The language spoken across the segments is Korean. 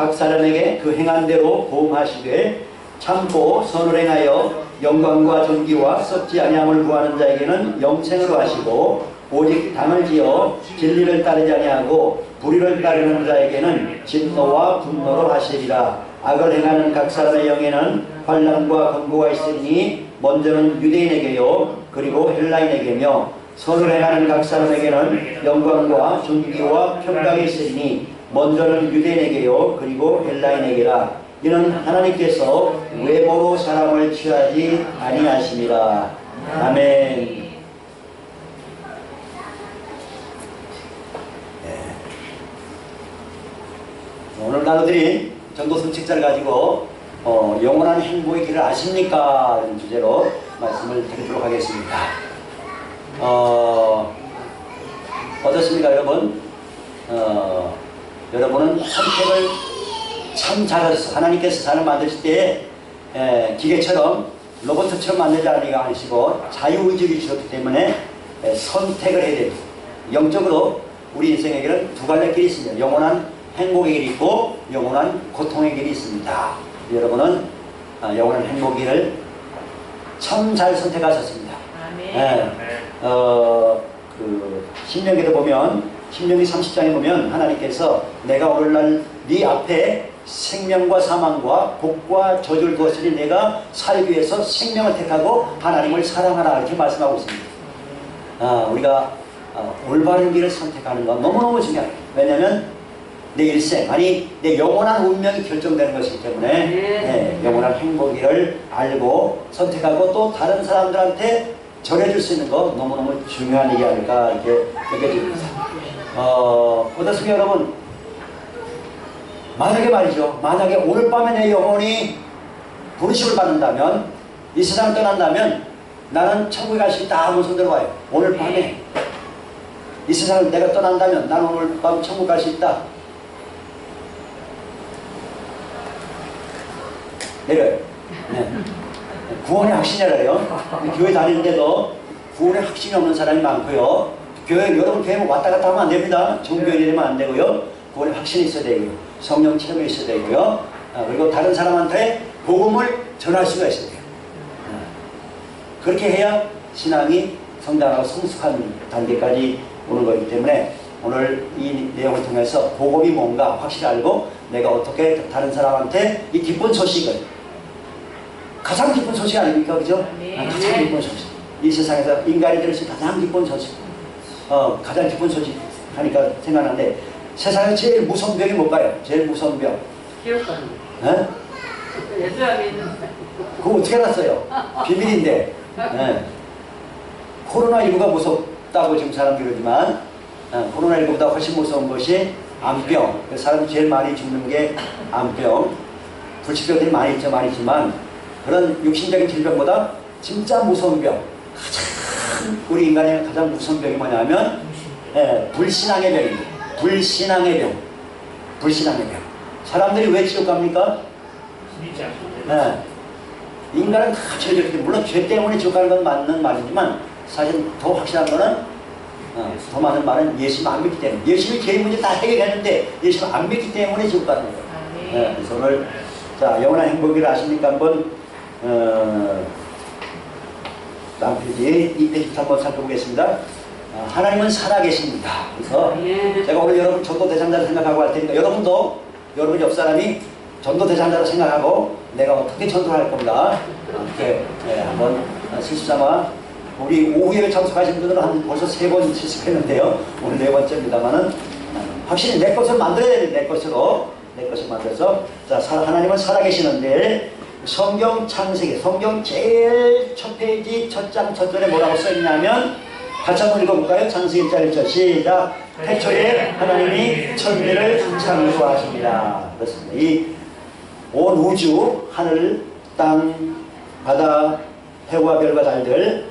각 사람에게 그 행한 대로 보응하시되 참고 선을 행하여 영광과 존귀와 썩지 아니함을 구하는 자에게는 영생으로 하시고 오직 당을 지어 진리를 따르지 아니하고 불의를 따르는 자에게는 진노와 분노로 하시리라. 악을 행하는 각 사람의 영에는 환난과 권고가 있으니 먼저는 유대인에게요 그리고 헬라인에게며 선을 행하는 각 사람에게는 영광과 존귀와 평강이 있으니 먼저는 유대인에게요 그리고 헬라인에게라. 이는 하나님께서 외모로 사람을 취하지 아니하심이라. 아멘. 오늘 나눠드린 전도서 책자를 가지고 영원한 행복의 길을 아십니까? 이런 주제로 말씀을 드리도록 하겠습니다. 어떻습니까 여러분? 여러분은 선택을 참 잘하셨어요. 하나님께서 사람을 만드실 때 기계처럼 로봇처럼 만들지 않으시고 자유의지를 주셨기 때문에 선택을 해야 됩니다. 영적으로 우리 인생에게는 두 갈래 길이 있습니다. 영원한 행복의 길이 있고 영원한 고통의 길이 있습니다. 여러분은 영원한 행복의 길을 참 잘 선택하셨습니다. 신명기도 보면 신명기 30장에 보면 하나님께서 내가 오늘날 네 앞에 생명과 사망과 복과 저주를 두었으니 내가 살기 위해서 생명을 택하고 하나님을 사랑하라 이렇게 말씀하고 있습니다. 우리가 올바른 길을 선택하는 건 너무너무 중요해요. 왜냐하면 내 일생, 아니 내 영원한 운명이 결정되는 것이기 때문에 영원한 행복을 알고 선택하고 또 다른 사람들한테 전해줄 수 있는 거 너무너무 중요한 일이 아닐까 이렇게 느껴집니다. 어떻습니까 여러분? 만약에 말이죠, 만약에 오늘 밤에 내 영혼이 부르심을 받는다면, 이 세상을 떠난다면 나는 천국에 갈 수 있다 하는 손 들어봐요. 오늘 밤에 이 세상을 내가 떠난다면 나는 오늘 밤 천국 갈 수 있다. 내려요. 구원의 확신이라요. 교회 다니는데도 구원의 확신이 없는 사람이 많고요. 여러분 교회 왔다 갔다 하면 안 됩니다. 종교인이 되면 안 되고요. 구원의 확신이 있어야 되고요. 성령 체험이 있어야 되고요. 그리고 다른 사람한테 복음을 전할 수가 있어야 돼요. 그렇게 해야 신앙이 성장하고 성숙한 단계까지 오는 거기 때문에 오늘 이 내용을 통해서 복음이 뭔가 확실히 알고 내가 어떻게 다른 사람한테 이 기쁜 소식을, 가장 기쁜 소식 아닙니까? 그죠? 가장 기쁜 소식. 이 세상에서 인간이 들을 수 있는 가장 기쁜 소식. 가장 기쁜 소식 하니까 생각나는데, 세상에 제일 무서운 병이 뭘까요? 제일 무서운 병. 기억하는 거. 예수함이 있는. 그거 어떻게 알았어요? 비밀인데. 코로나19가 무섭다고 지금 사람들이 그러지만, 코로나19보다 훨씬 무서운 것이 암병. 사람이 제일 많이 죽는 게 암병. 불치병들이 많이 있죠, 많이 있지만, 그런 육신적인 질병보다 진짜 무서운 병, 가장 우리 인간의 가장 무서운 병이 뭐냐면 불신앙의 병입니다. 불신앙의 병. 불신앙의 병. 사람들이 왜 지옥 갑니까? 인간은 다 죄졌기 때문에, 물론 죄 때문에 지옥 가는 건 맞는 말이지만 사실 더 확실한 거는, 더 많은 말은 예수님 안 믿기 때문에, 예수님이 죄의 문제 다 해결했는데 예수님 안 믿기 때문에 지옥 가는 거예요. 그래서 오늘 자, 영원한 행복을 아십니까? 한번 다음 페이지 2페이지 한번 살펴보겠습니다. 하나님은 살아계십니다. 그래서 제가 오늘 여러분 전도대상자를 생각하고 할 테니까 여러분도 여러분 옆 사람이 전도대상자를 생각하고 내가 어떻게 전도를 할 겁니다. 이렇게 한번 실수삼아, 우리 오후에 참석하신 분들은 한 벌써 3번 실습했는데요. 오늘 4번째입니다만은 확실히 내 것을 만들어야 됩니다. 내 것으로. 내 것을 만들어서, 자, 하나님은 살아계시는데, 성경 창세기, 성경 제일 첫 페이지 첫 장 첫 절에 뭐라고 써있냐면, 같이 한번 읽어볼까요? 창세기 1장 1절 시작. 태초에 하나님이 천지를 창조하십니다. 그렇습니다. 이 온 우주, 하늘, 땅, 바다, 해와 별과 달들,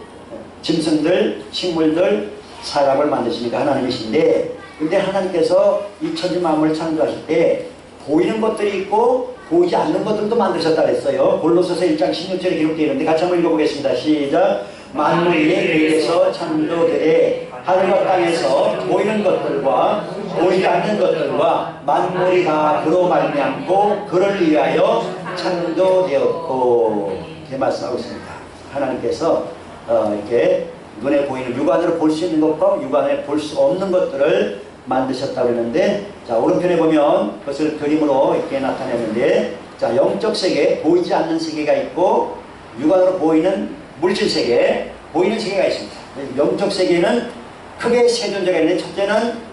짐승들, 식물들, 사람을 만드시니까 하나님이신데, 근데 하나님께서 이 천지 만물을 창조하실 때 보이는 것들이 있고 보이지 않는 것들도 만드셨다 그랬어요. 골로새서 1장 16절에 기록되어 있는데 같이 한번 읽어보겠습니다. 시작. 만물이 그에게서 창조되되 하늘과 땅에서 보이는 것들과 보이지 않는 것들과 만물이 다 그로 말미암고 그를 위하여 창조되었고 이렇게 말씀하고 있습니다. 하나님께서 이렇게 눈에 보이는 육안으로 볼 수 있는 것과 육안에 볼 수 없는 것들을 만드셨다고 했는데, 자 오른편에 보면 그것을 그림으로 이렇게 나타냈는데, 자 영적 세계, 보이지 않는 세계가 있고 육안으로 보이는 물질 세계, 보이는 세계가 있습니다. 영적 세계는 크게 세 존재가 있는데, 첫째는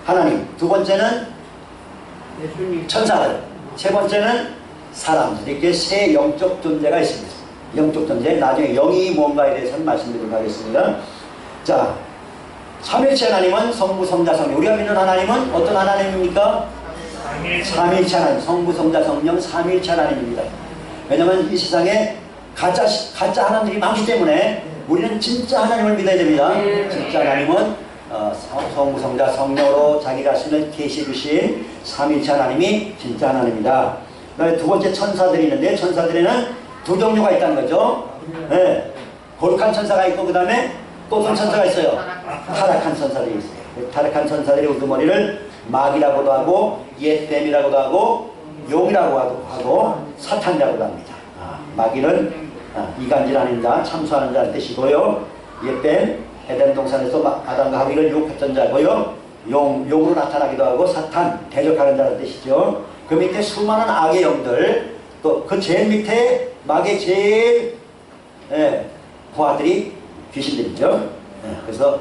하나님, 두 번째는 천사들, 세 번째는 사람들, 이렇게 세 영적 존재가 있습니다. 영적 존재, 나중에 영이 뭔가에 대해서는 말씀드리도록 하겠습니다. 자, 삼일체 하나님은 성부, 성자, 성령. 우리가 믿는 하나님은 어떤 하나님입니까? 삼일체 하나님, 성부, 성자, 성령, 삼일체 하나님입니다. 왜냐하면 이 세상에 가짜 하나님들이 많기 때문에 우리는 진짜 하나님을 믿어야 됩니다. 진짜 하나님은 성부, 성자, 성령으로 자기 자신을 계시해 주신 삼일체 하나님이 진짜 하나님입니다. 그다음에 두 번째 천사들이 있는데, 천사들에는 두 종류가 있다는 거죠. 네. 거룩한 천사가 있고, 그 다음에 또 어떤 천사가 있어요? 타락한 천사들이 있어요. 타락한 천사들이 우두머리를 마귀라고도 하고, 옛뱀이라고도 하고, 용이라고 하고, 사탄이라고도 합니다. 마귀는 이간질하는 자, 참소하는 자의 뜻이고요. 옛뱀, 에덴 동산에서 아담과 하위를 유혹했던 자고요. 용으로 나타나기도 하고, 사탄, 대적하는 자의 뜻이죠. 그 밑에 수많은 악의 영들, 또 그 제일 밑에 마귀의 제일 부하들이 귀신들이죠. 그래서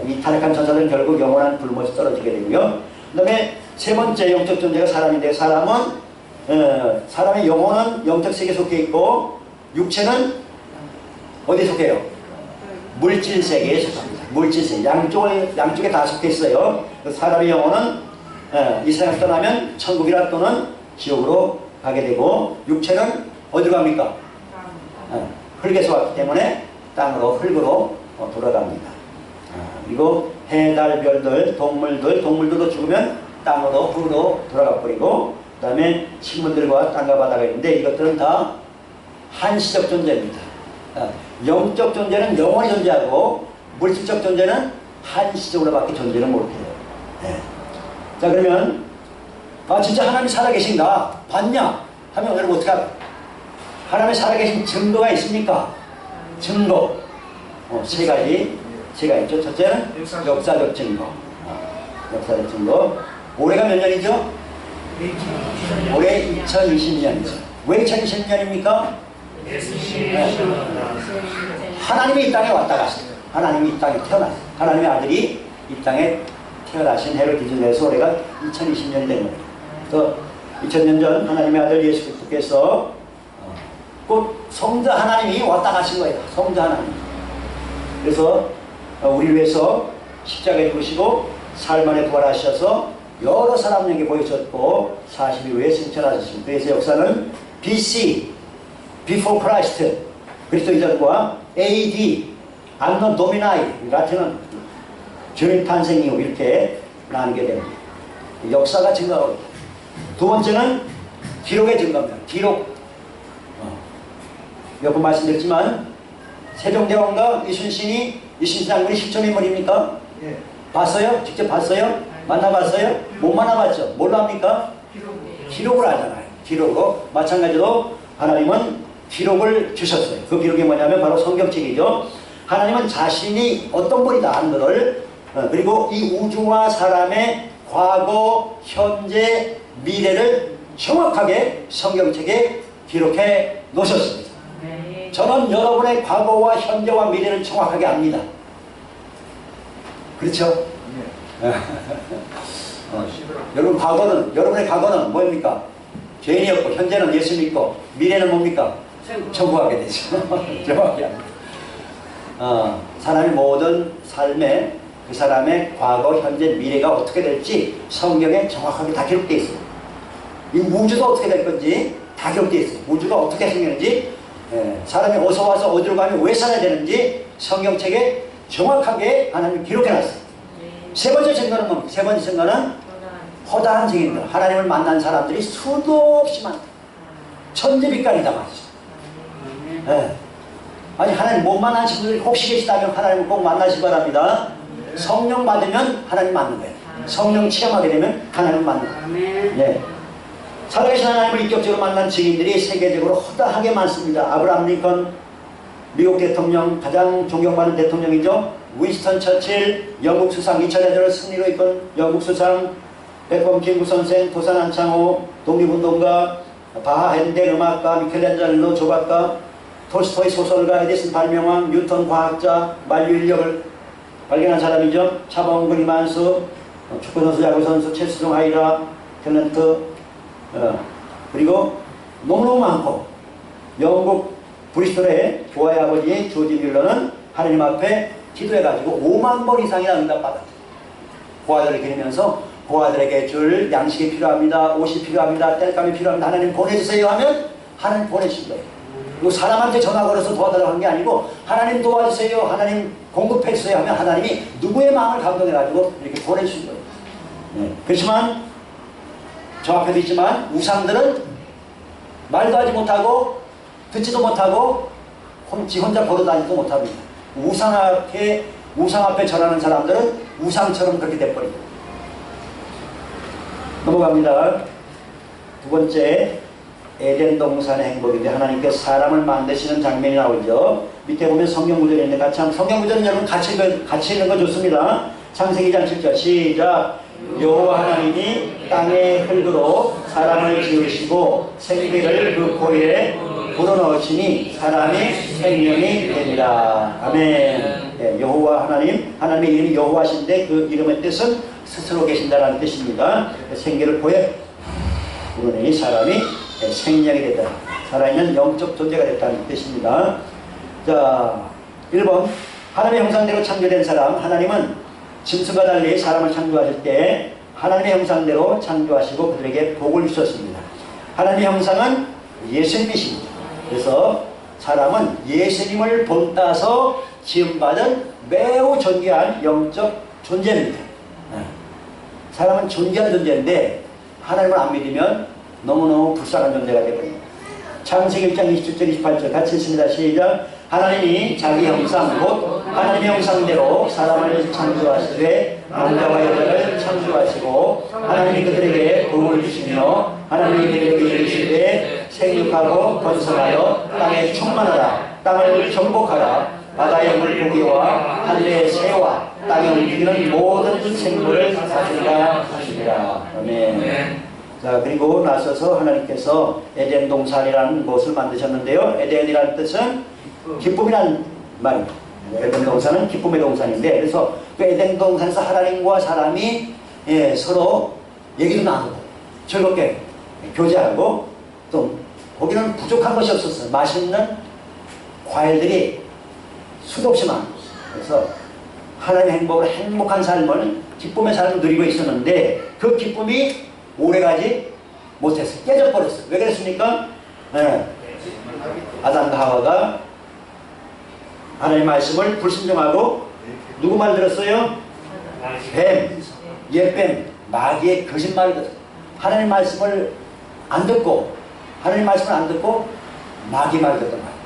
이 타락한 천사들은 결국 영원한 불못에 떨어지게 되고요. 그 다음에 세 번째 영적 존재가 사람인데, 사람의 영혼은 영적 세계에 속해 있고, 육체는 어디에 속해요? 물질 세계에 속합니다. 물질 세계, 양쪽에 다 속해 있어요. 사람의 영혼은 이 세상을 떠나면 천국이라 또는 지옥으로 가게 되고, 육체는 어디로 갑니까? 흙에서 왔기 때문에 흙으로 돌아갑니다. 그리고 해, 달, 별들, 동물들도 죽으면 땅으로, 흙으로 돌아가 버리고, 그 다음에 식물들과 땅과 바다가 있는데, 이것들은 다 한시적 존재입니다. 영적 존재는 영원히 존재하고, 물질적 존재는 한시적으로밖에 존재를 못해요. 자, 그러면 진짜 하나님이 살아계신가? 봤냐? 하면 여러분 어떻게 할까요? 하나님이 살아계신 증거가 있습니까? 증거 세 가지가 있죠. 첫째는 역사적 증거. 역사적 증거. 올해가 몇 년이죠? 올해 2020년이죠. 왜 2020년입니까? 하나님이 이 땅에 왔다 갔어요. 하나님이 이 땅에 태어났어요. 하나님의 아들이 이 땅에 태어나신 해를 기준으로 해서 올해가 2020년이 된 겁니다. 또 2000년 전 하나님의 아들 예수 그리스도께서 곧 성자 하나님이 왔다 가신 거예요. 성자 하나님. 그래서 우리를 위해서 십자가에 죽으시고 사흘 만에 부활하셔서 여러 사람에게 보이셨고 40일 후에 승천하셨습니다. 그래서 역사는 BC, Before Christ, 그리스도 이전과 AD, Anno Domini, 라틴은 주님 탄생 이후 이렇게 나누게 됩니다. 역사가 증거하고 있다. 두 번째는 기록의 증거입니다. 기록. 몇 번 말씀드렸지만 세종대왕과 이순신이 이순신 장군이 실존인물입니까? 예. 봤어요? 직접 봤어요? 만나봤어요? 못 만나봤죠? 뭘로 합니까? 기록을 하잖아요. 기록으로. 마찬가지로 하나님은 기록을 주셨어요. 그 기록이 뭐냐면 바로 성경책이죠. 하나님은 자신이 어떤 분이다 하는 것을, 그리고 이 우주와 사람의 과거, 현재, 미래를 정확하게 성경책에 기록해 놓으셨습니다. 저는 여러분의 과거와 현재와 미래를 정확하게 압니다. 그렇죠? 여러분의 과거는 뭡니까? 죄인이었고, 현재는 예수 믿고, 미래는 뭡니까? 천국 가게 되죠. 정확히 압니다. 사람의 모든 삶에 그 사람의 과거, 현재, 미래가 어떻게 될지 성경에 정확하게 다 기록되어 있습니다. 이 우주도 어떻게 될 건지 다 기록되어 있어요. 우주가 어떻게 생겼는지, 사람이 어디서 와서 어디로 가면 왜 살아야 되는지 성경책에 정확하게 하나님이 기록해놨어요. 세 번째 증거는 뭡니까? 세 번째 증거는 허다한 증인들, 하나님을 만난 사람들이 수도 없이 많다. 천지빛깔이다 말이죠. 아니 하나님 못 만나신 분들이 혹시 계시다면 하나님을 꼭 만나시기 바랍니다. 성령 받으면 하나님 만난 거예요. 성령 체험하게 되면 하나님을 만나. 아멘. 네. 살아계신 하나님을 인격적으로 만난 증인들이 세계적으로 허다하게 많습니다. 아브라함 링컨, 미국 대통령, 가장 존경받는 대통령이죠. 윈스턴 처칠, 영국 수상 2차 대전을 승리로 이끈 영국 수상, 베컴 김구 선생, 도산 안창호, 독립운동가, 바하 핸델 음악가, 미켈란젤로 조각가, 톨스토이 소설가, 에디슨 발명왕, 뉴턴 과학자, 만류 인력을 발견한 사람이죠. 차범근, 이만수, 축구선수, 야구선수, 체스종 하이라, 탤런트, 그리고 너무너무 많고, 영국 브리스톨의 보아의 아버지 조지 뮬러는 하나님 앞에 기도해가지고 5만 번 이상이나 응답받았죠. 고아들을 기르면서 고아들에게 줄 양식이 필요합니다. 옷이 필요합니다. 땔감이 필요합니다. 하나님 보내주세요 하면 하나님 보내신 거예요. 그리고 사람한테 전화 걸어서 도와달라고 한 게 아니고 하나님 도와주세요, 하나님 공급해주세요 하면 하나님이 누구의 마음을 감동해가지고 이렇게 보내주신 거예요. 네. 그렇지만 저 앞에도 있지만 우상들은 말도 하지 못하고 듣지도 못하고 지 혼자 걸어다니지도 못합니다. 우상 앞에 절하는 사람들은 우상처럼 그렇게 돼버립니다. 넘어갑니다. 두 번째, 에덴 동산의 행복인데 하나님께서 사람을 만드시는 장면이 나오죠. 밑에 보면 성경 구절이 있는데 성경 구절은 여러분 같이 읽는 거 좋습니다. 창세기 2장 7절 시작. 여호와 하나님이 땅의 흙으로 사람을 지으시고 생기를 그 코에 불어넣으시니 사람이 생명이 됩니다. 아멘. 네, 여호와 하나님의 이름이 여호와신데 그 이름의 뜻은 스스로 계신다라는 뜻입니다. 생기를 코에 불어넣으니 사람이 생명이 됐다. 살아있는 영적 존재가 됐다는 뜻입니다. 자, 1번 하나님의 형상대로 창조된 사람. 하나님은 짐승과 달리 사람을 창조하실 때 하나님의 형상대로 창조하시고 그들에게 복을 주셨습니다. 하나님의 형상은 예수님이십니다. 그래서 사람은 예수님을 본따서 지음받은 매우 존귀한 영적 존재입니다. 사람은 존귀한 존재인데 하나님을 안 믿으면 너무너무 불쌍한 존재가 되거든요. 창세기 1장 27절 28절 같이 읽습니다. 시작. 하나님이 자기 형상 곧 하나님의 형상대로 사람을 창조하시되 남자와 여자를 창조하시고 하나님이 그들에게 복을 주시며 하나님이 그들에게 이르시되 생육하고 번성하여 땅에 충만하라. 땅을 정복하라. 바다의 물고기와 하늘의 새와 땅에 움직이는 모든 생물을 다스리라 하시니라. 아멘. 자, 그리고 나서서 하나님께서 에덴 동산이라는 곳을 만드셨는데요. 에덴이라는 뜻은 기쁨이라는 말입니다. 에덴 동산은 기쁨의 동산인데, 그래서 그 에덴 동산에서 하나님과 사람이 서로 얘기도 나누고 즐겁게 교제하고, 또 거기는 부족한 것이 없었어요. 맛있는 과일들이 수도 없이 많았어요. 그래서 하나님의 행복으로 행복한 삶을, 기쁨의 삶을 누리고 있었는데 그 기쁨이 오래가지 못했어요. 깨져버렸어요. 왜 그랬습니까? 아담과 하와가 하나님의 말씀을 불순종하고 누구 말 들었어요? 뱀, 옛뱀, 마귀의 거짓말을 들었어요. 하나님의 말씀을 안 듣고 마귀 말을 듣던 거예요.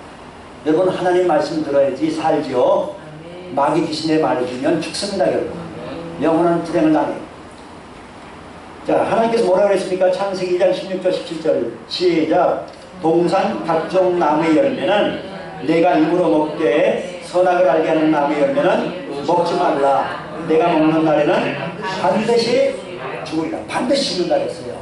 여러분, 하나님 말씀 들어야지 살지요. 마귀 귀신의 말을 들으면 죽습니다. 여러분, 영원한 불행을 당해요. 자, 하나님께서 뭐라고 그랬습니까? 창세기 2장 16절 17절 시작. 동산 각종 나무의 열매는 내가 입으로 먹되 선악을 알게 하는 나무의 열매는 먹지 말라. 내가 먹는 날에는 반드시 죽으리라. 반드시 죽는다 그랬어요.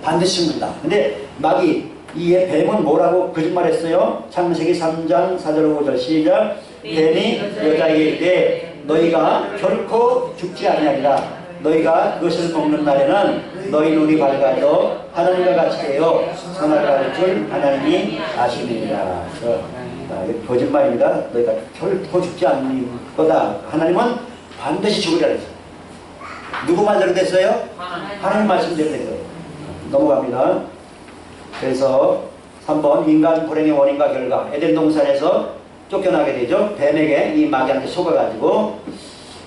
반드시 죽는다. 근데 마귀, 이 뱀은 뭐라고 거짓말했어요? 창세기 3장 4절 5절 시작. 뱀이 여자에게 이르되 너희가 결코 죽지 아니하리라. 너희가 그것을 먹는 날에는 너희 눈이 밝아져 하나님과 같이 되어 선악을 알 줄 하나님이 아시느니라. 거짓말입니다. 너희가 결코 죽지 않을 거다. 하나님은 반드시 죽으리라 했어요. 누구 말대로 됐어요? 하나님 말씀대로 된 거예요. 넘어갑니다. 그래서 3번 인간 불행의 원인과 결과. 에덴 동산에서 쫓겨나게 되죠. 뱀에게 이 마귀한테 속아가지고.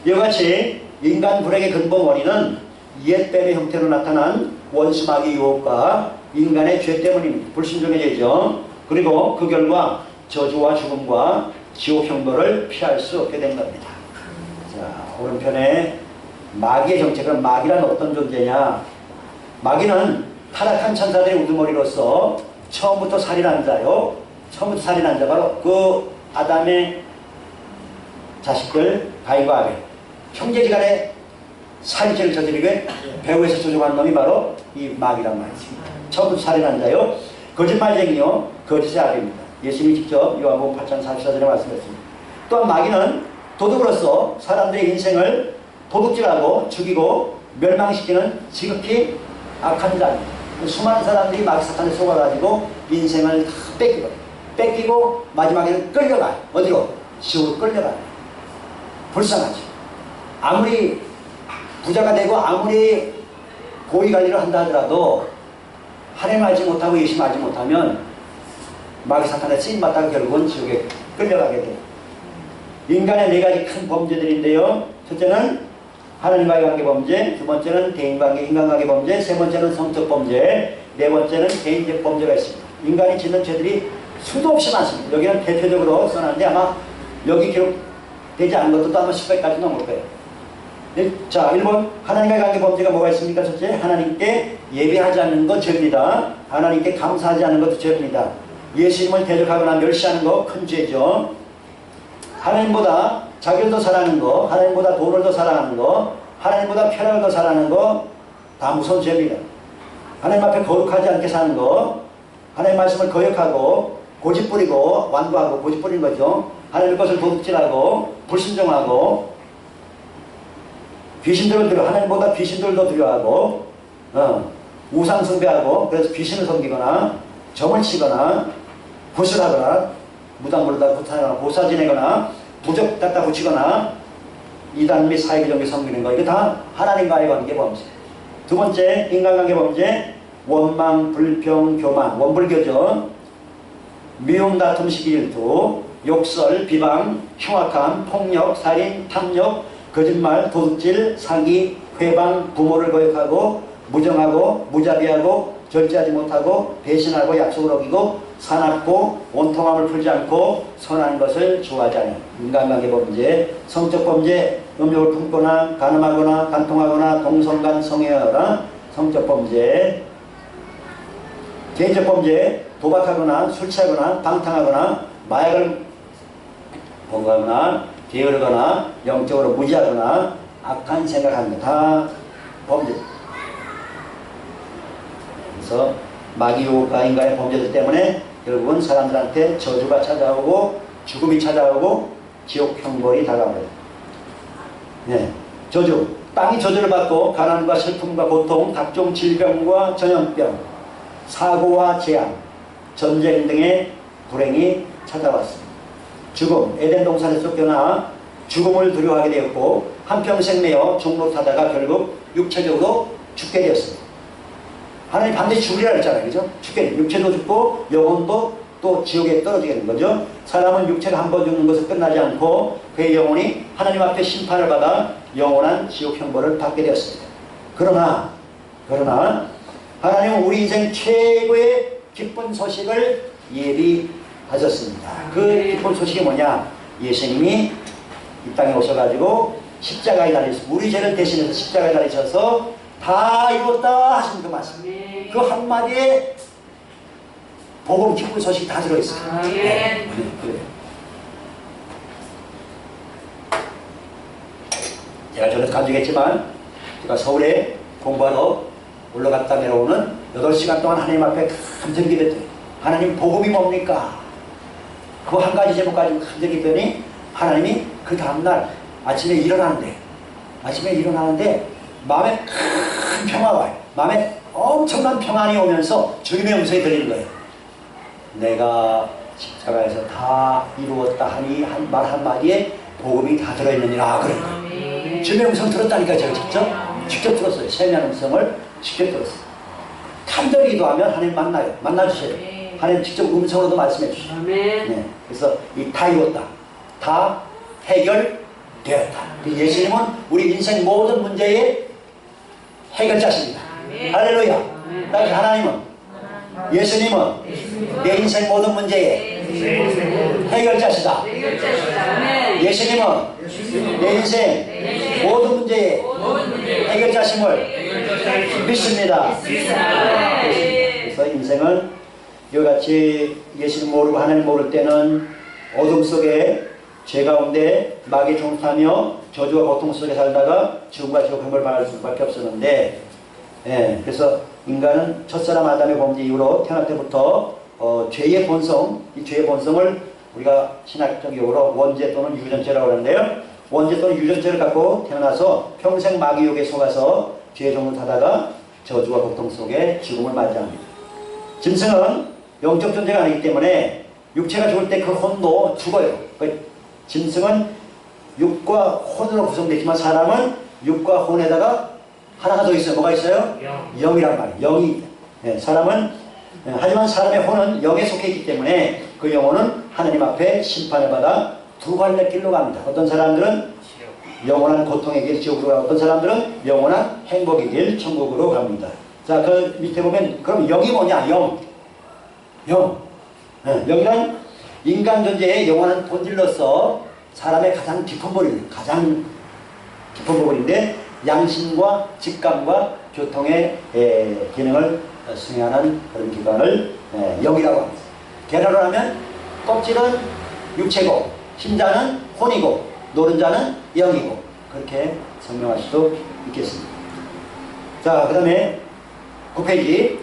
이같이 인간 불행의 근본 원인은 옛뱀의 형태로 나타난 원수 마귀 유혹과 인간의 죄 때문입니다. 불순종의 죄죠. 그리고 그 결과 저주와 죽음과 지옥 형벌을 피할 수 없게 된 겁니다. 자, 오른편에 마귀의 정체. 그럼 마귀란 어떤 존재냐? 마귀는 타락한 천사들의 우두머리로서 처음부터 살인한 자요. 처음부터 살인한 자 바로 그 아담의 자식들 가인과 아벨, 형제지간에 살인죄를 저지르게 배후에서 조종한 놈이 바로 이 마귀란 말이죠. 처음부터 살인한 자요, 거짓말쟁이요, 거짓의 아들입니다. 예수님이 직접 요한복음 8장 44절에 말씀했습니다. 또한 마귀는 도둑으로서 사람들의 인생을 도둑질하고 죽이고 멸망시키는 지극히 악한 자입니다. 수많은 사람들이 마귀 사탄에 속아가지고 인생을 다 뺏기고 마지막에는 끌려가요. 어디로? 지옥으로 끌려가요. 불쌍하죠. 아무리 부자가 되고 아무리 고위관리를 한다 하더라도 하나님 알지 못하고 예수님 알지 못하면 마귀 사탄에 쓰임받다가 결국은 지옥에 끌려가게 돼요. 인간의 네 가지 큰 범죄들인데요. 첫째는 하나님과의 관계 범죄, 두 번째는 대인관계, 인간관계 범죄, 세 번째는 성적 범죄, 네 번째는 개인적 범죄가 있습니다. 인간이 짓는 죄들이 수도 없이 많습니다. 여기는 대표적으로 써놨는데 아마 여기 기록되지 않은 것도 아마 10회까지 넘을 거예요. 자, 1번 하나님과의 관계 범죄가 뭐가 있습니까? 첫째, 하나님께 예배하지 않는 것 죄입니다. 하나님께 감사하지 않는 것도 죄입니다. 예수님을 대적하거나 멸시하는 거 큰 죄죠. 하나님보다 자기를 더 사랑하는 거, 하나님보다 돈을 더 사랑하는 거, 하나님보다 편안을 더 사랑하는 거 다 무서운 죄입니다. 하나님 앞에 거룩하지 않게 사는 거, 하나님 말씀을 거역하고 고집 부리고 완고하고 고집 부리는 거죠. 하나님의 것을 도둑질하고 불순종하고 귀신들을 두려, 하나님보다 귀신들을 더 두려워하고 우상 숭배하고 그래서 귀신을 섬기거나 점을 치거나 구슬하거나 무당부르다 구타하거나 고사 지내거나 부적 갖다 붙이거나 이단 및 사회의 정계 섬기는 거, 이거 다 하나님과의 관계 범죄. 두 번째, 인간관계 범죄, 원망, 불평, 교만, 원불교죠. 미움, 다툼, 시기, 질투, 욕설, 비방, 흉악함, 폭력, 살인, 탐욕, 거짓말, 도둑질, 사기, 회방, 부모를 거역하고 무정하고 무자비하고 절제하지 못하고 배신하고 약속을 어기고 사납고 원통함을 풀지 않고 선한 것을 좋아하지 않는 인간관계 범죄, 성적 범죄, 음욕을 품거나 간음하거나 간통하거나 동성간 성애하거나 성적 범죄, 개인적 범죄, 도박하거나 술 취하거나 방탕하거나 마약을 범하거나 게으르거나 영적으로 무지하거나 악한 생각하는 것 다 범죄. 그래서 마귀와 인간의 범죄들 때문에 결국은 사람들한테 저주가 찾아오고 죽음이 찾아오고 지옥 형벌이 다가옵니다. 네. 저주. 땅이 저주를 받고 가난과 슬픔과 고통, 각종 질병과 전염병, 사고와 재앙, 전쟁 등의 불행이 찾아왔습니다. 죽음. 에덴 동산에 쫓겨나 죽음을 두려워하게 되었고 한평생 매여 종로타다가 결국 육체적으로 죽게 되었습니다. 하나님 반드시 죽으리라 했잖아요. 그죠? 죽게, 육체도 죽고 영혼도 또 지옥에 떨어지게 되는 거죠. 사람은 육체가 한 번 죽는 것을 끝나지 않고 그의 영혼이 하나님 앞에 심판을 받아 영원한 지옥 형벌을 받게 되었습니다. 그러나 하나님은 우리 인생 최고의 기쁜 소식을 예비하셨습니다. 그 기쁜 소식이 뭐냐? 예수님이 이 땅에 오셔가지고 십자가에 달리셔서 우리 죄를 대신해서 십자가에 달리셔서 다 이뤘다 하신 그 말씀. 그 한마디에 복음 기쁜 소식이 다 들어있어요. 네. 그래요. 제가 전에 간증했지만 제가 서울에 공부하러 올라갔다 내려오는 8시간 동안 하나님 앞에 감정 기도했더니 하나님 복음이 뭡니까? 그 한 가지 제목 가지고 감정 기도했더니 하나님이 그 다음날 아침에 일어나는데 마음에 큰 평화가 와요. 마음에 엄청난 평안이 오면서 주님의 음성이 들리는 거예요. 내가 십자가에서 다 이루었다 하니 말 한마디에 복음이 다 들어있느니라 그러니까 주님의 음성 들었다니까. 제가 직접 들었어요. 세미한 음성을 직접 들었어요. 간절히 기도하면 하나님 만나주세요. 하나님 직접 음성으로도 말씀해 주시죠. 네. 그래서 이 다 이뤘다, 다 해결되었다. 예수님은 우리 인생 모든 문제의 해결자십니다. 할렐루야. 따라서 하나님은, 예수님은 내 인생 모든 문제의 해결자시다. 예수님은 내 인생 모든 문제의 해결자심을 믿습니다. 그래서 인생은 이같이 예수님 모르고 하나님 모를 때는 어둠 속에 죄 가운데 마귀 종사하며 저주와 고통 속에 살다가 죽음과 지옥 형벌을 받을 수밖에 없었는데, 그래서 인간은 첫사람 아담의 범죄 이후로 태어날 때부터 죄의 본성, 이 죄의 본성을 우리가 신학적으로 원죄 또는 유전죄라고 하는데요. 원죄 또는 유전죄를 갖고 태어나서 평생 마귀 욕에 속아서 죄의 종을 타다가 저주와 고통 속에 죽음을 맞이합니다. 짐승은 영적 존재가 아니기 때문에 육체가 죽을 때 그 혼도 죽어요. 짐승은 육과 혼으로 구성되어 있지만 사람은 육과 혼에다가 하나가 더 있어요. 뭐가 있어요? 영이란 말이에요. 영이. 사람은 하지만 사람의 혼은 영에 속해 있기 때문에 그 영혼은 하나님 앞에 심판을 받아 두 갈래 길로 갑니다. 어떤 사람들은 영원한 고통의 길 지옥으로 가고 어떤 사람들은 영원한 행복의 길 천국으로 갑니다. 자, 그 밑에 보면 그럼 영이 뭐냐? 영. 영이란 인간 존재의 영원한 본질로서 사람의 가장 깊은 부분인데 양심과 직감과 교통의 기능을 수행하는 그런 기관을 영이라고 합니다. 계란으로 하면 껍질은 육체고 심장은 혼이고 노른자는 영이고 그렇게 설명할 수도 있겠습니다. 자, 그 다음에 9페이지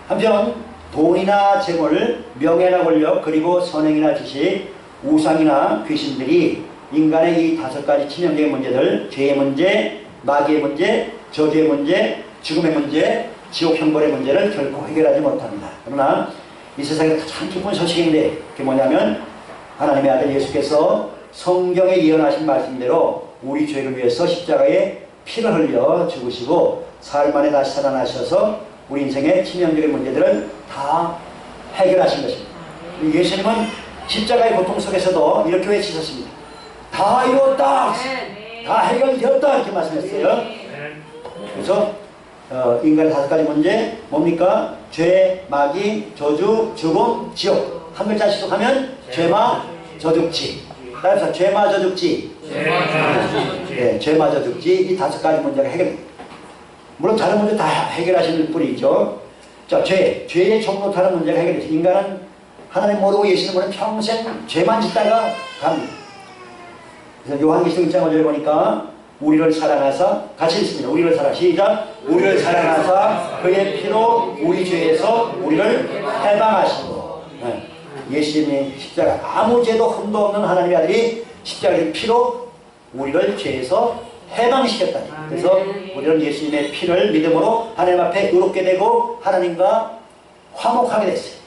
한편 돈이나 재물, 명예나 권력, 그리고 선행이나 지식, 우상이나 귀신들이 인간의 이 5가지 치명적인 문제들, 죄의 문제, 마귀의 문제, 저주의 문제, 죽음의 문제, 지옥 형벌의 문제를 결코 해결하지 못합니다. 그러나 이 세상에 가장 기쁜 소식인데 그게 뭐냐면 하나님의 아들 예수께서 성경에 예언하신 말씀대로 우리 죄를 위해서 십자가에 피를 흘려 죽으시고 사흘 만에 다시 살아나셔서 우리 인생의 치명적인 문제들을 다 해결하신 것입니다. 예수님은 십자가의 고통 속에서도 이렇게 외치셨습니다. 다 이루었다! 다 해결되었다! 이렇게 말씀했어요. 그래서 인간의 5가지 문제 뭡니까? 죄, 마귀, 저주, 죽음, 지옥. 한 글자씩 하면 죄마, 저죽지. 따라서 죄마, 저죽지. 죄마, 저죽지. 이 5가지 문제가 해결됩니다. 물론 다른 문제 다 해결하시는 분이 있죠. 자, 죄의 종로 다른 문제가 해결되죠. 인간은 하나님 모르고 예수님 모르면 평생 죄만 짓다가 갑니다. 그래서 요한계시록 1장 5절에 보니까 우리를 사랑하사 같이 있습니다. 우리를 사랑 시작. 우리를 사랑하사 그의 피로 우리 죄에서 우리를 해방하시고 예수님의 십자가 아무 죄도 흠도 없는 하나님의 아들이 십자가의 피로 우리를 죄에서 해방시켰다. 그래서 우리는 예수님의 피를 믿음으로 하나님 앞에 의롭게 되고 하나님과 화목하게 됐어요.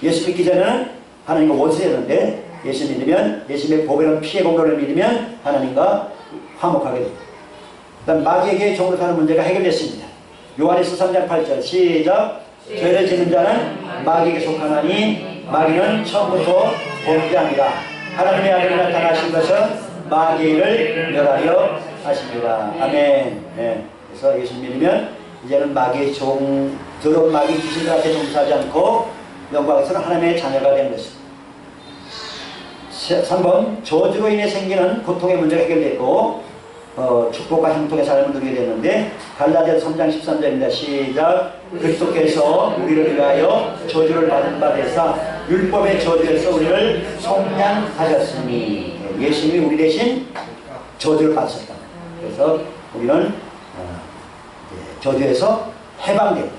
예수 믿기 전에는 하나님과 원수였는데 예수 믿으면 예수님의 보배로운 피의 공로를 믿으면 하나님과 화목하게 됩니다. 일단 마귀에게 종으로 사는 문제가 해결됐습니다. 요한일서 3장 8절 시작. 죄를 짓는 자는 마귀에게 속하나니 마귀는 처음부터 범죄합니다. 하나님의 아들이 나타나신 것은 마귀를 멸하려 하십니다. 아멘. 그래서 예수 믿으면 이제는 마귀의 더러운 마귀 귀신들한테 종사하지 않고 영광에서는 하나님의 자녀가 되는 것입니다. 3번 저주로 인해 생기는 고통의 문제가 해결됐고 축복과 형통의 삶을 누리게 됐는데 갈라디아서 3장 13절입니다. 시작. 그리스도께서 우리를 위하여 저주를 받은 바 되사 율법의 저주에서 우리를 속량하셨으니 예수님이 우리 대신 저주를 받으셨다. 그래서 우리는 저주에서 해방됩니다.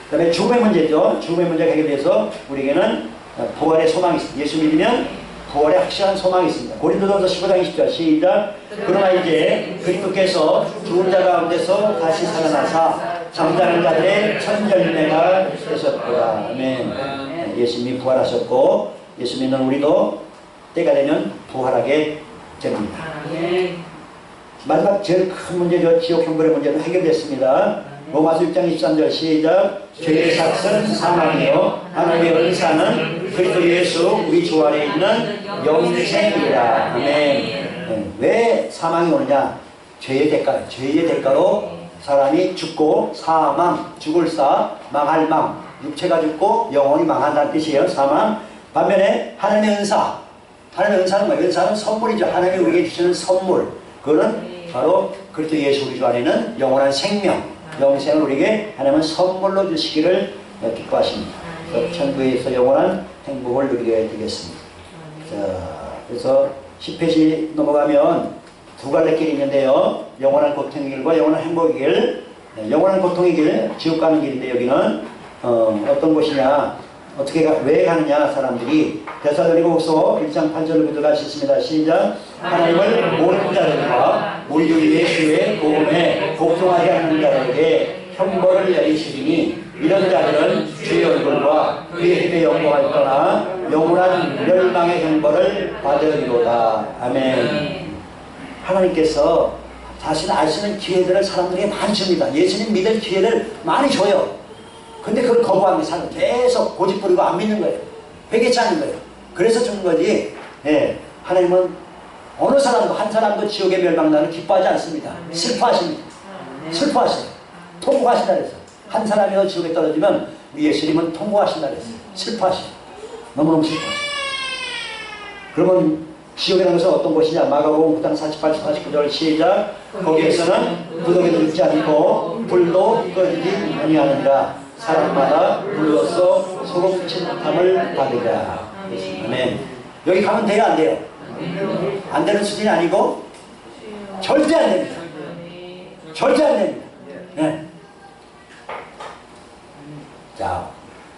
그 다음에 죽음의 문제죠. 죽음의 문제가 해결돼서 우리에게는 부활의 소망이 있습니다. 예수 믿으면 부활의 확실한 소망이 있습니다. 고린도전서 15장 20절 시작. 그러나 이제 그리스도께서 죽은 자 가운데서 다시 살아나사 잠자는 자들의 천절매가 되셨도다. 아멘. 예수님이 부활하셨고 예수 믿는 우리도 때가 되면 부활하게 됩니다. 마지막 제일 큰 문제죠. 지옥 형벌의 문제는 해결됐습니다. 로마서 6장 23절 시작. 죄의 삭은 사망이요 하나님의 은사는 그리스도 예수 우리 주 안에 있는 영생이라. 아멘. 왜 사망이 오느냐? 죄의 대가로 사람이 죽고 사망, 죽을 사, 망할 망 육체가 죽고 영혼이 망한다는 뜻이에요. 사망. 반면에 하나님의 은사. 하나님의 은사는 뭐예요? 은사는 선물이죠. 하나님이 우리에게 주시는 선물. 그거는 바로 그리스도 예수 우리 주 안에는 영원한 생명, 영생을 우리에게 하나님은 선물로 주시기를 기뻐하십니다. 그래서 천국에서 영원한 행복을 누리게 되겠습니다. 자, 그래서 10페이지 넘어가면 두 갈래 길이 있는데요. 영원한 고통의 길과 영원한 행복의 길. 영원한 고통의 길, 지옥 가는 길인데 여기는 어떤 곳이냐, 왜 가느냐 사람들이. 데살로니가후서 1장 8절을 보도록 하겠습니다. 시작. 하나님을 모르는 자들과 우리 주 예수의 복음에 복종하지 않는 자들에게 형벌을 내리시리니 이런 자들은 주의 얼굴과 그의 힘의 영광을 떠나 영원한 멸망의 형벌을 받으리로다. 아멘. 하나님께서 자신 알 수 있는 기회들을 사람들에게 많이 줍니다. 예수님 믿을 기회를 많이 줘요. 근데 그걸 거부하는 사람 계속 고집부리고 안 믿는 거예요. 회개치 않는 거예요. 그래서 주는 거지. 예, 하나님은 어느 사람도 한 사람도 지옥에 멸망나는 기뻐하지 않습니다. 슬퍼하십니다. 슬퍼하셔요. 통곡하신다 그랬어요. 한 사람이라도 지옥에 떨어지면 우리 예수님은 통곡하신다 그랬어요. 슬퍼하셔요. 너무너무 슬퍼하셔요. 그러면 지옥이라는 것은 어떤 곳이냐? 마가복음 9장 48, 49절 시작. 거기에서는 무더기도 죽지 않고 불도 꺼지지 아니하느니라. 사람마다 불로써 소금 침탐을 받으리라. 아멘. 여기 가면 돼요, 안 돼요? 안 되는 수준이 아니고 절대 안 됩니다. 절대 안 됩니다. 네. 자,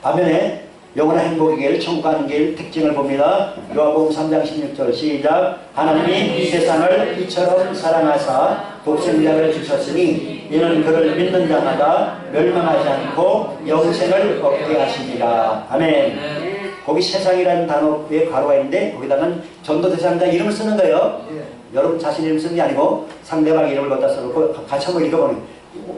반면에 영원한 행복의 길, 천국 가는 길 특징을 봅니다. 요한복음 3장 16절 시작. 하나님이 세상을 이처럼 사랑하사 독생자를 주셨으니 이는 그를 믿는 자마다 멸망하지 않고 영생을 얻게 하시니라. 아멘. 거기 세상이라는 단어에 괄호가 있는데 거기다가는 전도 대상자 이름을 쓰는 거예요. 여러분 자신 이름 쓰는 게 아니고 상대방 이름을 갖다 써놓고 같이 한번 읽어보는 거예요.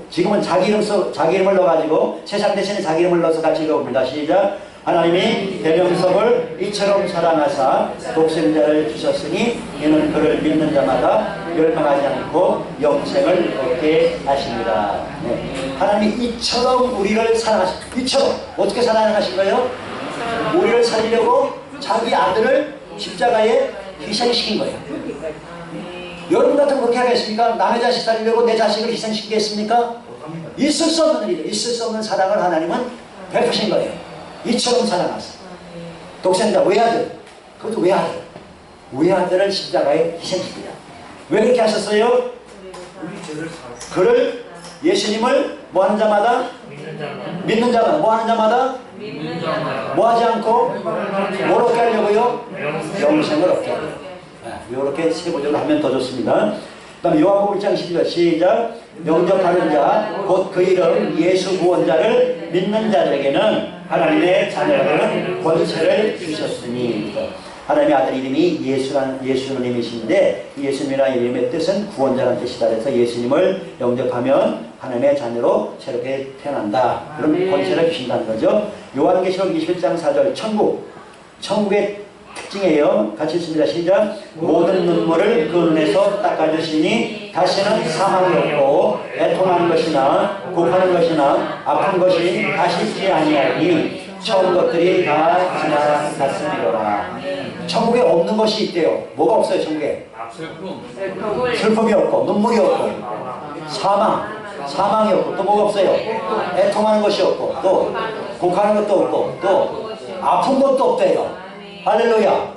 지금은 자기 이름을 넣어가지고 세상 대신에 자기 이름을 넣어서 같이 읽어봅니다. 시작. 하나님이 대명석을 이처럼 사랑하사 독생자를 주셨으니 이는 그를 믿는 자마다 멸망하지 않고 영생을 얻게 하십니다. 네. 하나님이 이처럼 우리를 사랑하십니다. 이처럼 어떻게 사랑하신 거예요? 우리를 살리려고 자기 아들을 십자가에 희생시킨 거예요. 여러분 같으면 그렇게 하겠습니까? 남의 자식 살리려고 내 자식을 희생시키겠습니까? 있을 수 없는 일이에요. 있을 수 없는 사랑을 하나님은 베푸신 거예요. 이처럼 사랑하사 독생자 외아들, 그것도 외아들을 십자가에 희생시키냐. 왜 그렇게 하셨어요? 그를 예수님을 뭐하는 자마다 믿는 자마다 뭐하는 자마다 뭐하지 않고 뭘 얻게 하려고요? 영생을 얻게 하려고. 이렇게 세부적으로 하면 더 좋습니다. 그 다음에 요한복음 1장 12절 시작. 영접하는 자 곧 그 이름 예수 구원자를 믿는 자들에게는 하나님의 자녀가 되는 권세를 주셨으니. 하나님의 아들 이름이 예수님이신데 예수님이라는 이름의 뜻은 구원자라는 뜻이다. 그래서 예수님을 영접하면 하나님의 자녀로 새롭게 태어난다. 그런 권세를 주신다는 거죠. 요한계시록 21장 4절 천국의 특징이에요. 같이 있습니다. 시작. 모든 눈물을 그 눈에서 닦아주시니 다시는 사망이 없고 애통하는 것이나 곡하는 것이나 아픈 것이 다시 있지 아니하니 처음 것들이 다 지나갔으리로라. 천국에 없는 것이 있대요. 뭐가 없어요 천국에? 슬픔이 없고 눈물이 없고 사망이 없고 또 뭐가 없어요? 애통하는 것이 없고 또 곡하는 것도 없고 또 아픈 것도 없대요. 할렐루야.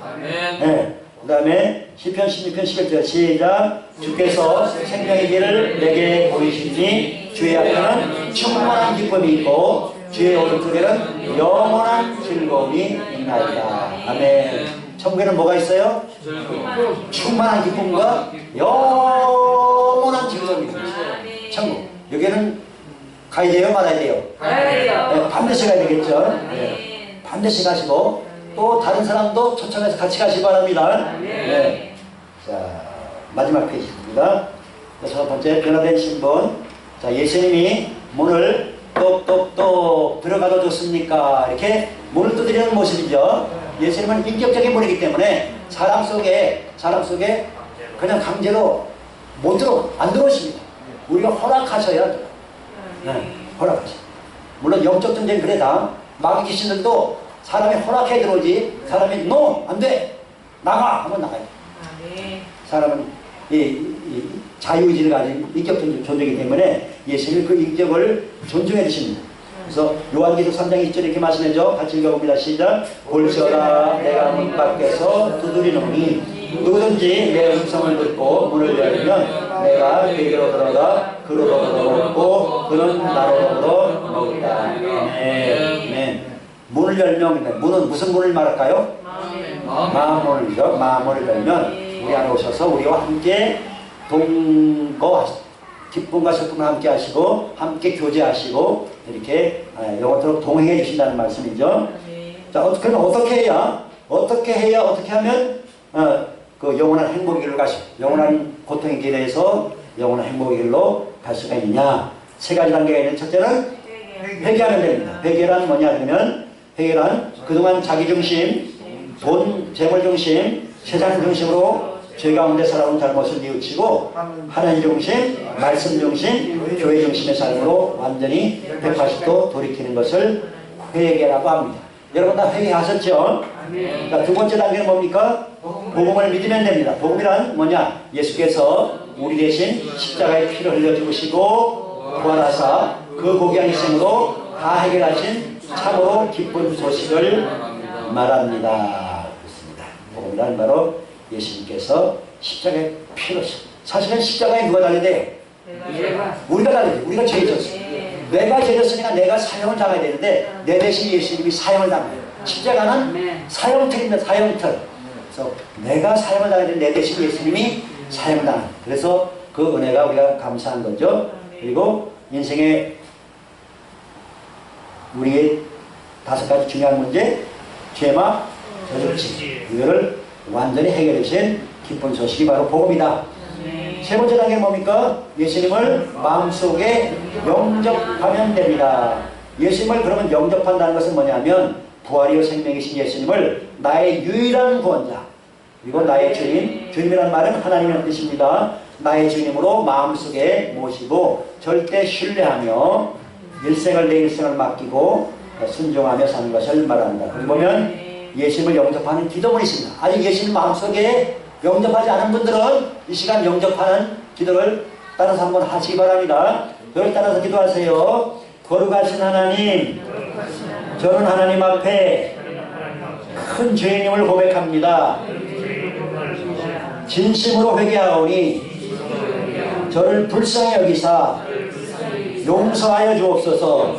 네. 그 다음에 시편 16편 11절 시작. 주께서 생명의 길을 내게 보이시니 주의 앞에는 충만한 기쁨이 있고 주의 오른쪽에는 영원한 즐거움이 있나이다. 아멘. 천국에는 뭐가 있어요? 충만한 기쁨과 영원한 즐거움이 있어요. 천국. 여기는 가야 돼요? 말아야 돼요? 네, 반드시 가야 되겠죠? 네. 반드시 가시고 또 다른 사람도 초청해서 같이 가시기 바랍니다. 네. 자, 마지막 페이지입니다. 첫 번째, 변화된 신분. 자, 예수님이 문을 똑똑똑 들어가도 좋습니까? 이렇게 문을 두드리는 모습이죠. 예수님은 인격적인 분이기 때문에 사람 속에 그냥 강제로 안 들어오십니다. 우리가 허락하셔야 돼요. 네, 허락하셔. 물론 영적 전쟁 그래 다 마귀 귀신들도 사람이 허락해 들어오지 사람이 no! 안 돼! 나가! 하면 나가요. 사람은 이 자유의지를 가진 인격적인 존재이기 때문에 예수님이 그 인격을 존중해 주십니다. 그래서 요한계시록 3장 1절에 이렇게 말씀하죠. 같이 읽어봅니다. 시작. 볼지어다 내가 문 밖에서 두드리노니 누구든지 내 음성을 듣고 문을 열면 내가 그에게로 들어가 그로 먹고 그는 나로 먹다. 아멘. 문을 열면 문은 무슨 문을 말할까요? 마음 문이죠. 마음 문을 열면 우리 안에 오셔서 우리와 함께 기쁨과 슬픔을 함께 하시고 함께 교제하시고 이렇게 영원토록 동행해 주신다는 말씀이죠. 자, 그럼 어떻게 하면 그 영원한 행복의 길로 영원한 고통의 길에서 영원한 행복의 길로 갈 수가 있느냐? 세 가지 단계가 있는 첫째는 회개하면 됩니다. 회개란 뭐냐 그러면 회개란 그동안 자기 중심, 돈, 재물 중심, 세상 중심으로 죄 가운데 살아온 잘못을 뉘우치고 하나님 중심, 말씀 중심, 교회 중심의 삶으로 완전히 180도 돌이키는 것을 회개라고 합니다. 여러분 다 회개하셨죠? 자, 두 번째 단계는 뭡니까? 복음을 믿으면 됩니다. 복음이란 뭐냐? 예수께서 우리 대신 십자가에 피를 흘려 죽으시고 부활하사 그 고귀한 희생으로 다 해결하신 참으로 기쁜 소식을 말합니다. 그렇습니다. 복음이란 바로 예수님께서 십자가에 피를 흘리셨습니다. 사실은 십자가에 누가 달려야 우리가 달려야 돼. 우리가 죄 졌어요. 내가 죄 졌으니까 내가 사형을 당해야 되는데 내 대신 예수님이 사형을 당해요. 십자가는 사형틀입니다. 사형틀. 그래서 내가 사형을 당해야 되는데 내 대신 예수님이 사형을 당해요. 그래서 그 은혜가 우리가 감사한 거죠. 그리고 인생의 우리의 5가지 중요한 문제, 죄마, 저주치 이거를 완전히 해결해 주신 기쁜 소식이 바로 복음이다. 세 번째 단계는 뭡니까? 예수님을 마음속에 영접하면 됩니다. 예수님을 그러면 영접한다는 것은 뭐냐면 부활이요 생명이신 예수님을 나의 유일한 구원자 그리고 나의 주님, 주님이라는 말은 하나님의 뜻입니다. 나의 주님으로 마음속에 모시고 절대 신뢰하며 내 일생을 맡기고 순종하며 사는 것을 말합니다. 그리고 보면 예수님을 영접하는 기도문이 있습니다. 아직 예수님 마음속에 영접하지 않은 분들은 이 시간 영접하는 기도를 따라서 한번 하시기 바랍니다. 그걸 따라서 기도하세요. 거룩하신 하나님, 저는 하나님 앞에 큰 죄인임을 고백합니다. 진심으로 회개하오니 저를 불쌍히 여기사 용서하여 주옵소서.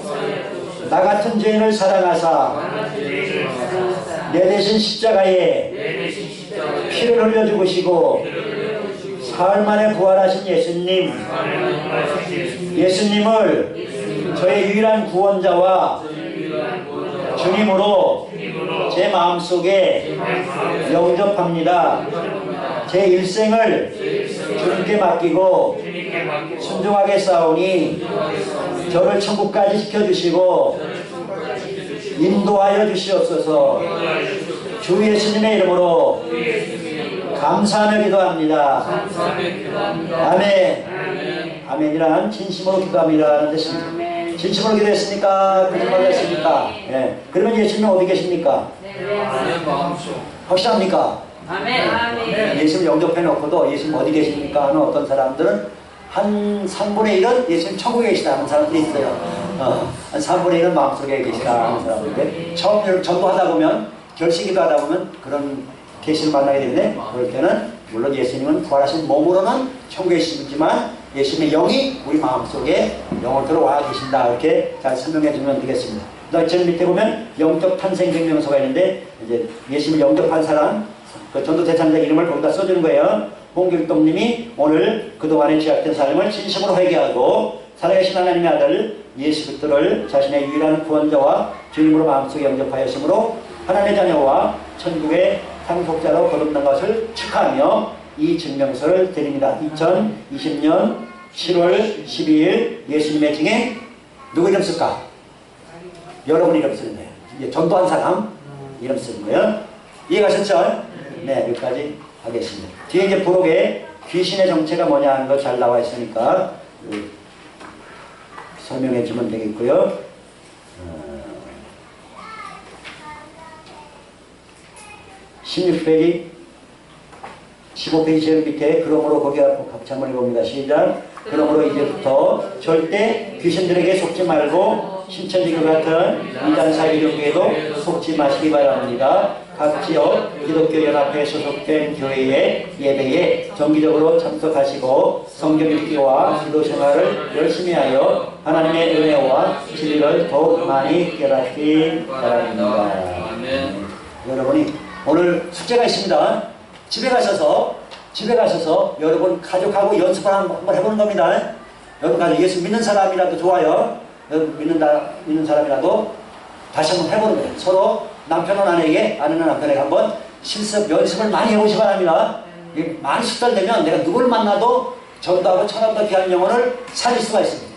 나 같은 죄인을 사랑하사 내 대신 십자가에 피를 흘려 죽으시고 사흘 만에 부활하신 예수님을 저의 유일한 구원자와 주님으로 제 마음속에 영접합니다. 제 일생을 주님께 맡기고 순종하게 싸우니 저를 천국까지 지켜주시고 인도하여 주시옵소서. 주 예수님의 이름으로 감사하며 기도합니다. 아멘. 아멘이란 진심으로 기도합니다라는 뜻입니다. 진심으로 기도했습니까? 거짓말 했습니까? 예. 그러면 예수님은 어디 계십니까? 확실합니까? 아멘. 예수님 영접해 놓고도 예수님 어디 계십니까? 하는 어떤 사람들은 한 3분의 1은 예수님 천국에 계시다 하는 사람들이 있어요. 한 3분의 1은 마음속에 계시다 하는 사람들인데 처음 전도하다 보면 결식기도 하다 보면 그런 계시를 만나게 되는데 그럴 때는 물론 예수님은 부활하신 몸으로는 천국에 계시지만 예수님의 영이 우리 마음속에 영원토록 와 계신다. 이렇게 잘 설명해 주면 되겠습니다. 저 밑에 보면 영적 탄생 증명서가 있는데 이제 예수님을 영접한 사람 그 전도 대상자 이름을 거기다 써주는 거예요. 홍길동님이 오늘 그동안에 죄악된 삶을 진심으로 회개하고 살아계신 하나님의 아들 예수 그리스도를 자신의 유일한 구원자와 주님으로 마음속에 영접하였으므로 하나님의 자녀와 천국의 상속자로 거듭난 것을 축하하며 이 증명서를 드립니다. 2020년 7월 12일 예수님의 증에 누구 이름 쓸까? 여러분 이름 쓰는 거예요. 이제 전도한 사람 이름 쓰는 거예요. 이해가셨죠? 네, 여기까지 하겠습니다. 뒤에 이제 부록에 귀신의 정체가 뭐냐 하는 거 잘 나와 있으니까 설명해 주면 되겠고요. 16페이지 15페이지 제일 밑에 그러므로 거기 같이 한번 읽어봅니다. 시작. 그러므로 이제부터 절대 귀신들에게 속지 말고 신천지교 같은 이단사의 경우에도 속지 마시기 바랍니다. 각 지역 기독교 연합회에 소속된 교회의 예배에 정기적으로 참석하시고 성경 읽기와 기도 생활을 열심히 하여 하나님의 은혜와 진리를 더욱 많이 깨닫기 바랍니다. 여러분이 오늘 숙제가 있습니다. 집에 가셔서 여러분 가족하고 연습을 한번 해보는 겁니다. 여러분 가족 예수 믿는 사람이라도 좋아요. 여러분 믿는 사람이라도 다시 한번 해보는 거예요. 서로 남편은 아내에게, 아내는 남편에게 한번 실습, 연습을 많이 해보시기 바랍니다. 많이 숙달되면 내가 누굴 만나도 전도하고 천하보다 귀한 영혼을 살릴 수가 있습니다.